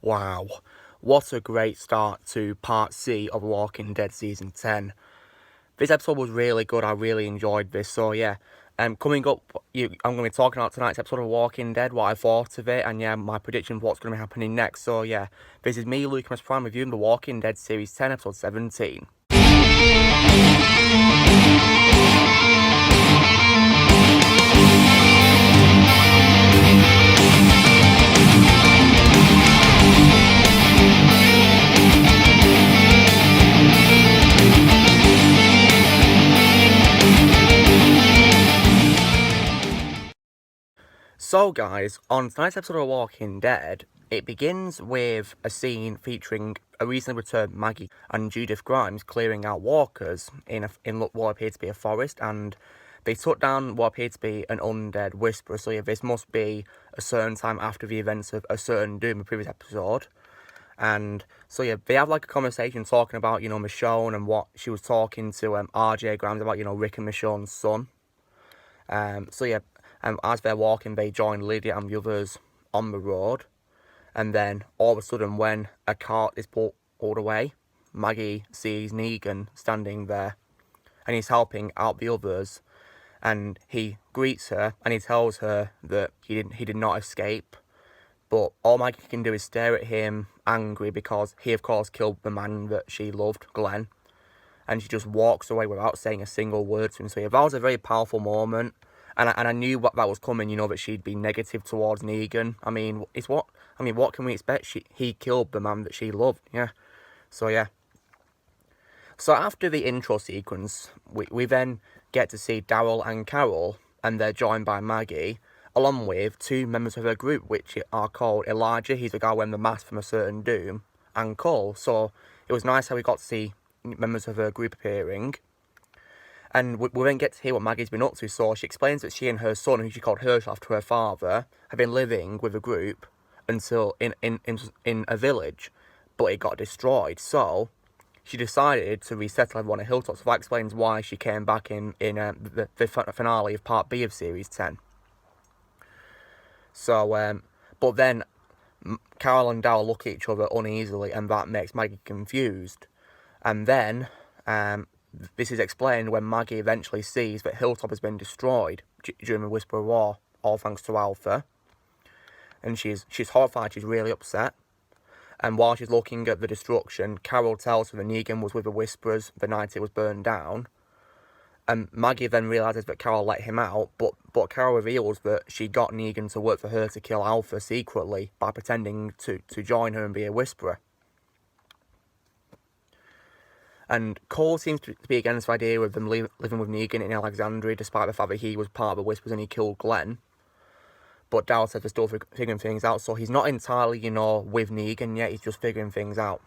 Wow, what a great start to part C of Walking Dead Season 10. This episode was really good, I really enjoyed this, so yeah. Coming up, I'm going to be talking about tonight's episode of Walking Dead, what I thought of it, and yeah, my prediction of what's going to be happening next. So yeah, this is me, Lucas Prime, reviewing The Walking Dead Series 10, Episode 17. So guys, on tonight's episode of Walking Dead, it begins with a scene featuring a recently returned Maggie and Judith Grimes clearing out walkers in what appeared to be a forest, and they took down what appeared to be an undead whisperer. So yeah, this must be a certain time after the events of A Certain Doom, the previous episode. And so yeah, they have like a conversation talking about, Michonne and what she was talking to RJ Grimes about, Rick and Michonne's son. So yeah, as they're walking, they join Lydia and the others on the road. And then all of a sudden, when a cart is pulled away, Maggie sees Negan standing there, and he's helping out the others. And he greets her, and he tells her that he did not escape. But all Maggie can do is stare at him, angry, because he, of course, killed the man that she loved, Glenn. And she just walks away without saying a single word to him. So yeah, that was a very powerful moment. And I knew that was coming, that she'd be negative towards Negan. What can we expect? He killed the man that she loved, yeah. So yeah. So after the intro sequence, we then get to see Daryl and Carol, and they're joined by Maggie, along with two members of her group, which are called Elijah, he's the guy wearing the mask from A Certain Doom, and Cole. So it was nice how we got to see members of her group appearing. And we then get to hear what Maggie's been up to. So she explains that she and her son, who she called Herschel after her father, have been living with a group until in a village, but it got destroyed. So she decided to resettle everyone at Hilltop. So that explains why she came back in the finale of Part B of Series 10. So, but then Carol and Daryl look at each other uneasily, and that makes Maggie confused. And then this is explained when Maggie eventually sees that Hilltop has been destroyed during the Whisperer War, all thanks to Alpha. And she's horrified, she's really upset. And while she's looking at the destruction, Carol tells her that Negan was with the Whisperers the night it was burned down. And Maggie then realises that Carol let him out, but Carol reveals that she got Negan to work for her to kill Alpha secretly by pretending to join her and be a Whisperer. And Cole seems to be against the idea of them living with Negan in Alexandria, despite the fact that he was part of the Whispers and he killed Glenn. But Daryl says they're still figuring things out, so he's not entirely, with Negan yet, he's just figuring things out.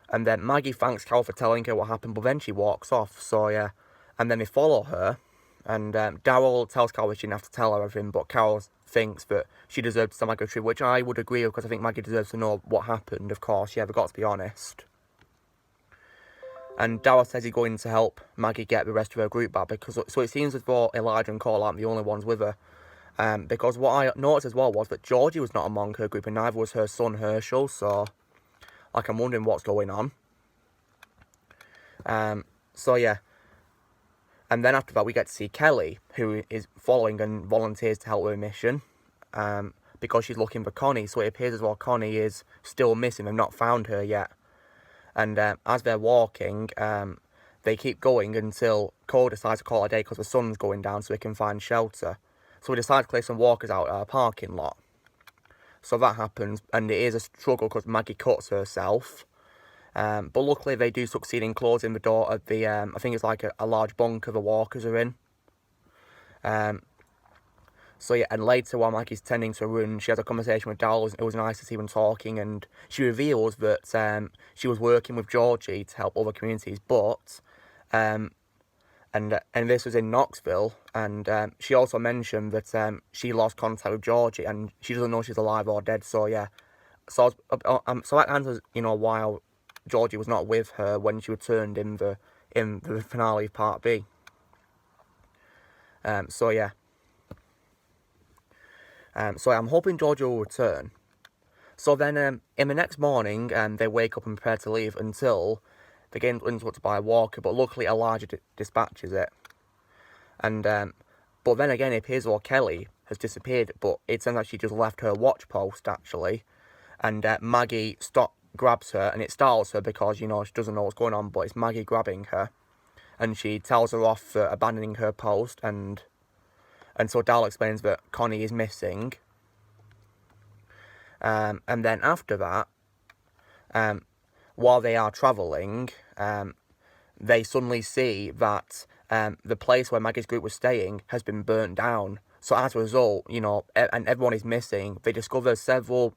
And then Maggie thanks Carol for telling her what happened, but then she walks off, so yeah. And then they follow her, and Daryl tells Carol she didn't have to tell her everything, but Carol thinks that she deserves to tell Maggie the truth, which I would agree with, because I think Maggie deserves to know what happened, of course, yeah, they've got to be honest. And Daryl says he's going to help Maggie get the rest of her group back, so it seems as though Elijah and Cole aren't the only ones with her. Because what I noticed as well was that Georgie was not among her group, and neither was her son Herschel, so I'm wondering what's going on. So yeah. And then after that we get to see Kelly, who is following and volunteers to help with a mission, because she's looking for Connie, so it appears as though Connie is still missing and not found her yet. And as they're walking, they keep going until Cole decides to call it a day because the sun's going down so he can find shelter. So we decide to clear some walkers out at a parking lot. So that happens, and it is a struggle because Maggie cuts herself. But luckily they do succeed in closing the door of the, I think it's like a large bunker the walkers are in. So yeah, and later while Maggie's tending to a wound, she has a conversation with Daryl. It was nice to see them talking, and she reveals that she was working with Georgie to help other communities, but and this was in Knoxville, and she also mentioned that she lost contact with Georgie, and she doesn't know she's alive or dead. So yeah, so that answers why Georgie was not with her when she returned in the finale of Part B. So yeah. So I'm hoping Georgie will return. So then, in the next morning, they wake up and prepare to leave until they get interrupted by a walker, but luckily Elijah dispatches it. And but then again, it appears that Kelly has disappeared, but it turns out she just left her watch post, actually. And Maggie grabs her, and it startles her because, you know, she doesn't know what's going on, but it's Maggie grabbing her. And she tells her off for abandoning her post, and so Daryl explains that Connie is missing. And then after that, while they are travelling, they suddenly see that the place where Maggie's group was staying has been burnt down. So as a result, you know, and everyone is missing. They discover several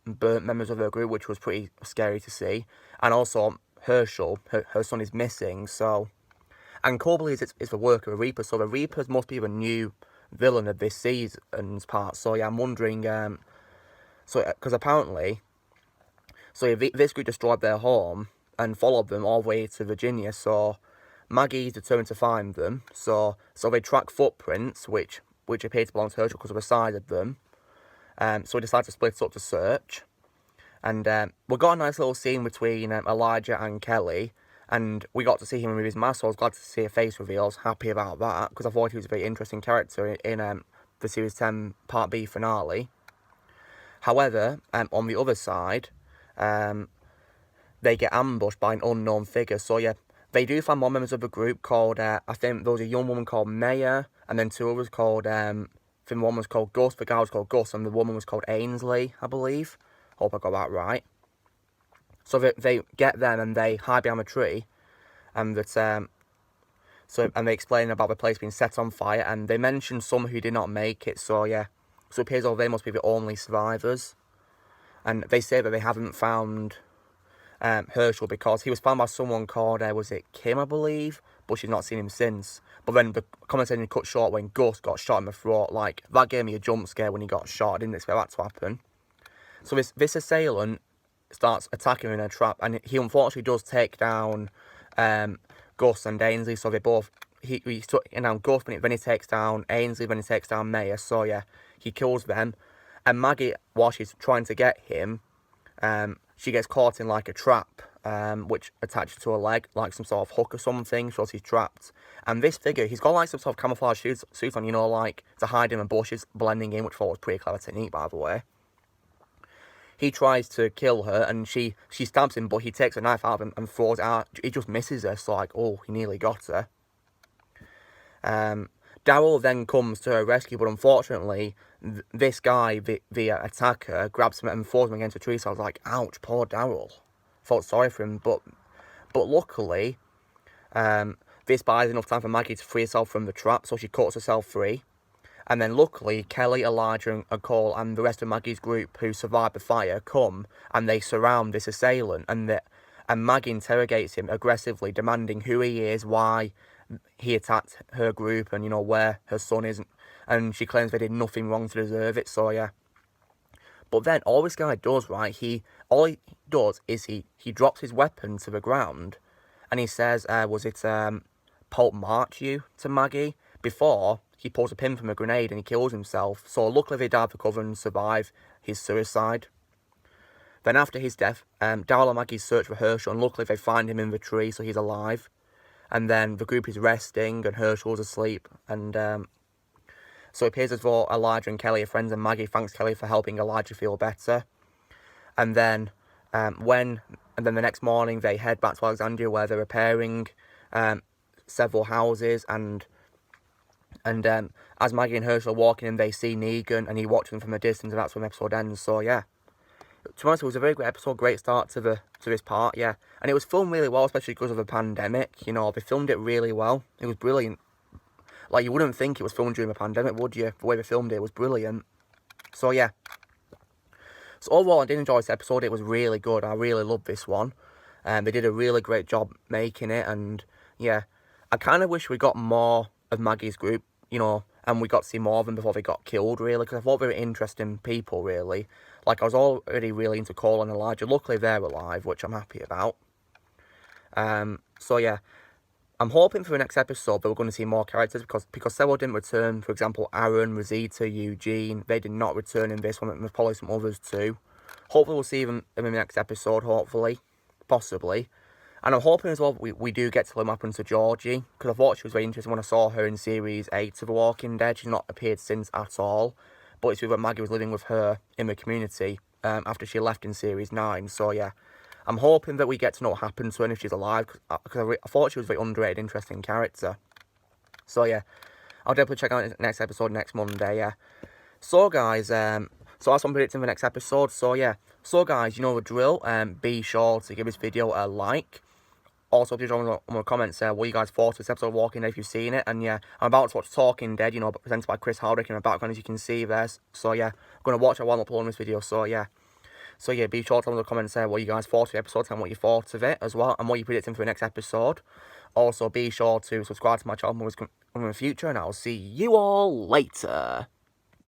burnt members of her group, which was pretty scary to see. And also Herschel, her son, is missing. So, and Cole believes it's the work of a Reaper. So the Reapers must be the new villain of this season's part. So yeah, I'm wondering. Because apparently, this group destroyed their home and followed them all the way to Virginia. So Maggie's determined to find them. So they track footprints, which appear to belong to Herschel because of the size of them. So we decided to split up to search. And we got a nice little scene between Elijah and Kelly. And we got to see him remove his mask, so I was glad to see a face reveal. I was happy about that, because I thought he was a very interesting character in the Series 10 Part B finale. However, on the other side, they get ambushed by an unknown figure. So yeah, they do find more members of the group called, I think there was a young woman called Maya, and then two others called, I think one was called Gus, the guy was called Gus, and the woman was called Ainsley, I believe. Hope I got that right. So they get them and they hide behind a tree, and and they explain about the place being set on fire, and they mention some who did not make it. So yeah, so it appears they must be the only survivors, and they say that they haven't found Herschel because he was found by someone called was it Kim, I believe, but she's not seen him since. But then the conversation cut short when Gus got shot in the throat. Like, that gave me a jump scare when he got shot. I didn't expect that to happen. So this assailant starts attacking her in a trap, and he unfortunately does take down Gus and Ainsley. So they both he took down Gus, then he takes down Ainsley, then he takes down Maya. So yeah, he kills them. And Maggie, while she's trying to get him, she gets caught in like a trap, which attaches to her leg, like some sort of hook or something, so she's trapped. And this figure, he's got like some sort of camouflage suit on, you know, like to hide in the bushes, blending in, which I thought was a pretty clever technique, by the way. He tries to kill her, and she stabs him, but he takes a knife out of him and throws it out. He just misses her, so like, oh, he nearly got her. Daryl then comes to her rescue, but unfortunately, this guy, the attacker, grabs him and throws him against a tree. So I was like, ouch, poor Daryl. Felt sorry for him, but luckily, this buys enough time for Maggie to free herself from the trap, so she cuts herself free. And then luckily, Kelly, Elijah, and Cole, and the rest of Maggie's group who survived the fire come, and they surround this assailant, and Maggie interrogates him aggressively, demanding who he is, why he attacked her group, and, you know, where her son is. And she claims they did nothing wrong to deserve it, so yeah. But then, all this guy does, right, all he does is he drops his weapon to the ground, and he says, was it, Pope March you, to Maggie, before he pulls a pin from a grenade and he kills himself. So luckily they dive for cover and survive his suicide. Then after his death, Daryl and Maggie search for Herschel, and luckily they find him in the tree, so he's alive. And then the group is resting and Herschel's asleep, and so it appears as though Elijah and Kelly are friends, and Maggie thanks Kelly for helping Elijah feel better. And then the next morning they head back to Alexandria, where they're repairing several houses, and as Maggie and Herschel are walking in, they see Negan, and he watches them from a distance, and that's when the episode ends. So yeah, to be honest, it was a very great episode, great start to this part, yeah. And it was filmed really well, especially because of the pandemic. You know, they filmed it really well. It was brilliant. Like, you wouldn't think it was filmed during the pandemic, would you? The way they filmed it was brilliant. So yeah. So overall, I did enjoy this episode. It was really good. I really loved this one. They did a really great job making it, and yeah, I kind of wish we got more of Maggie's group, you know, and we got to see more of them before they got killed, really, because I thought they were interesting people, really. Like, I was already really into Cole and Elijah. Luckily, they're alive, which I'm happy about. So yeah, I'm hoping for the next episode that we're going to see more characters, because several didn't return. For example, Aaron, Rosita, Eugene, they did not return in this one, and there's probably some others too. hopefully we'll see him in the next episode, hopefully, possibly. And I'm hoping as well we do get to learn what happened to Georgie, because I thought she was very interesting when I saw her in Series 8 of The Walking Dead. She's not appeared since at all, but it's when Maggie was living with her in the community after she left in Series 9. So yeah, I'm hoping that we get to know what happened to her and if she's alive, because I thought she was a very underrated, interesting character. So yeah, I'll definitely check out the next episode next Monday, yeah. So guys, so that's what I'm predicting for the next episode. So yeah, so guys, you know the drill. Be sure to give this video a like. Also, please drop on the comments what you guys thought of this episode of Walking Dead if you've seen it. And yeah, I'm about to watch Talking Dead, you know, presented by Chris Hardwick in the background, as you can see there. So yeah, I'm going to watch it while I'm uploading this video. So yeah, be sure to drop in the comments what you guys thought of the episode and what you thought of it as well, and what you're predicting for the next episode. Also, be sure to subscribe to my channel in the future, and I'll see you all later.